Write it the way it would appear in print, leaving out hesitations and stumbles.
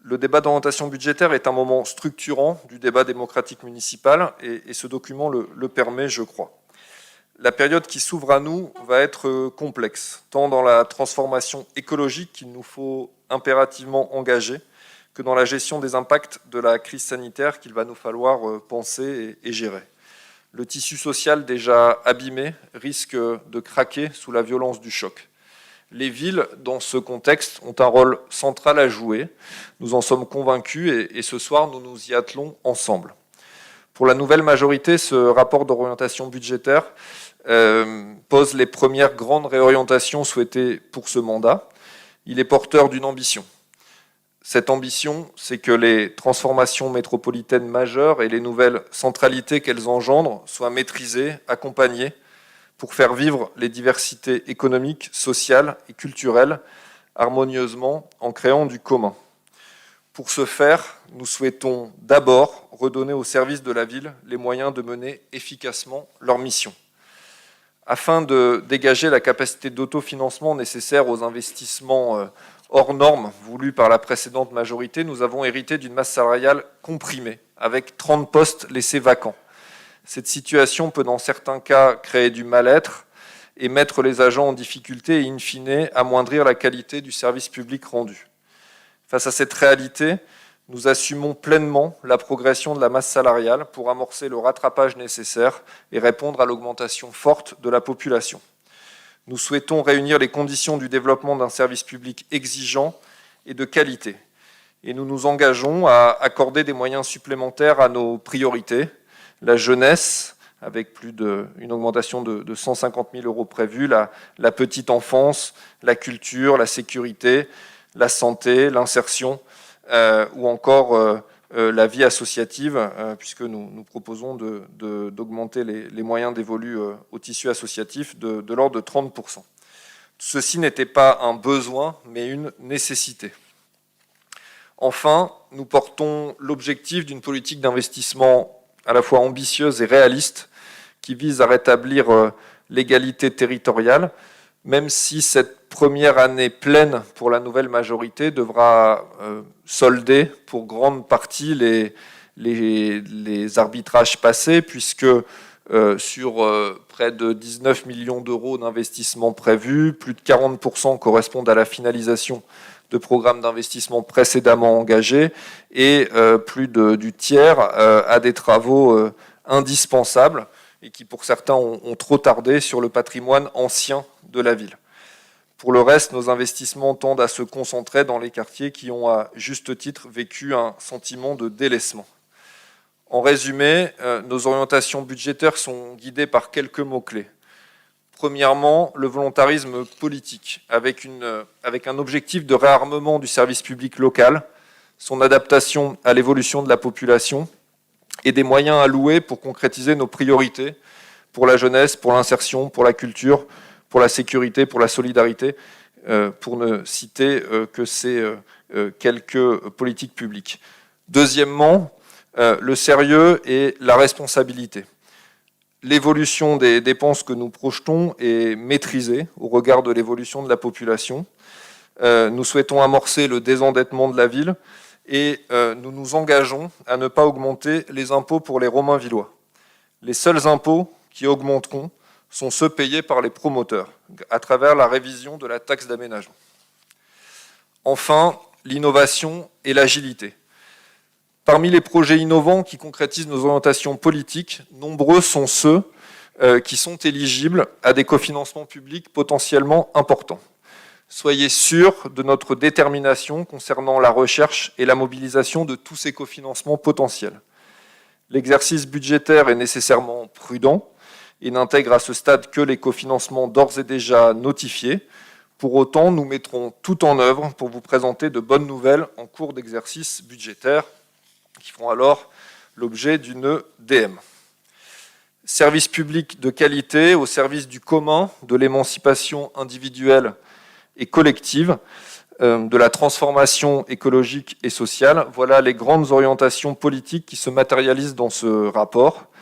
Le débat d'orientation budgétaire est un moment structurant du débat démocratique municipal et ce document le permet, je crois. La période qui s'ouvre à nous va être complexe, tant dans la transformation écologique qu'il nous faut impérativement engager, que dans la gestion des impacts de la crise sanitaire qu'il va nous falloir penser et gérer. Le tissu social déjà abîmé risque de craquer sous la violence du choc. Les villes, dans ce contexte, ont un rôle central à jouer. Nous en sommes convaincus et ce soir, nous nous y attelons ensemble. Pour la nouvelle majorité, ce rapport d'orientation budgétaire pose les premières grandes réorientations souhaitées pour ce mandat. Il est porteur d'une ambition. Cette ambition, c'est que les transformations métropolitaines majeures et les nouvelles centralités qu'elles engendrent soient maîtrisées, accompagnées, pour faire vivre les diversités économiques, sociales et culturelles harmonieusement en créant du commun. Pour ce faire, nous souhaitons d'abord redonner aux services de la ville les moyens de mener efficacement leur mission. Afin de dégager la capacité d'autofinancement nécessaire aux investissements hors normes voulus par la précédente majorité, nous avons hérité d'une masse salariale comprimée, avec 30 postes laissés vacants. Cette situation peut dans certains cas créer du mal-être et mettre les agents en difficulté et in fine amoindrir la qualité du service public rendu. Face à cette réalité, nous assumons pleinement la progression de la masse salariale pour amorcer le rattrapage nécessaire et répondre à l'augmentation forte de la population. Nous souhaitons réunir les conditions du développement d'un service public exigeant et de qualité. Et nous nous engageons à accorder des moyens supplémentaires à nos priorités. La jeunesse, avec une augmentation de 150 000 € prévue, la petite enfance, la culture, la sécurité, la santé, l'insertion, ou encore la vie associative, puisque nous proposons d'augmenter les moyens dévolus au tissu associatif de l'ordre de 30%. Ceci n'était pas un besoin, mais une nécessité. Enfin, nous portons l'objectif d'une politique d'investissement à la fois ambitieuse et réaliste, qui vise à rétablir l'égalité territoriale, même si cette première année pleine pour la nouvelle majorité devra solder pour grande partie les arbitrages passés, puisque sur près de 19 millions d'euros d'investissement prévus, plus de 40% correspondent à la finalisation de programmes d'investissement précédemment engagés et plus du tiers à des travaux indispensables et qui pour certains ont trop tardé sur le patrimoine ancien de la ville. Pour le reste, nos investissements tendent à se concentrer dans les quartiers qui ont à juste titre vécu un sentiment de délaissement. En résumé, nos orientations budgétaires sont guidées par quelques mots-clés. Premièrement, le volontarisme politique, avec un objectif de réarmement du service public local, son adaptation à l'évolution de la population et des moyens alloués pour concrétiser nos priorités pour la jeunesse, pour l'insertion, pour la culture, pour la sécurité, pour la solidarité, pour ne citer que ces quelques politiques publiques. Deuxièmement, le sérieux et la responsabilité. L'évolution des dépenses que nous projetons est maîtrisée au regard de l'évolution de la population. Nous souhaitons amorcer le désendettement de la ville et nous nous engageons à ne pas augmenter les impôts pour les Romainvillois. Les seuls impôts qui augmenteront sont ceux payés par les promoteurs à travers la révision de la taxe d'aménagement. Enfin, l'innovation et l'agilité. Parmi les projets innovants qui concrétisent nos orientations politiques, nombreux sont ceux qui sont éligibles à des cofinancements publics potentiellement importants. Soyez sûrs de notre détermination concernant la recherche et la mobilisation de tous ces cofinancements potentiels. L'exercice budgétaire est nécessairement prudent et n'intègre à ce stade que les cofinancements d'ores et déjà notifiés. Pour autant, nous mettrons tout en œuvre pour vous présenter de bonnes nouvelles en cours d'exercice budgétaire, qui feront alors l'objet d'une DM. Service public de qualité au service du commun, de l'émancipation individuelle et collective, de la transformation écologique et sociale. Voilà les grandes orientations politiques qui se matérialisent dans ce rapport.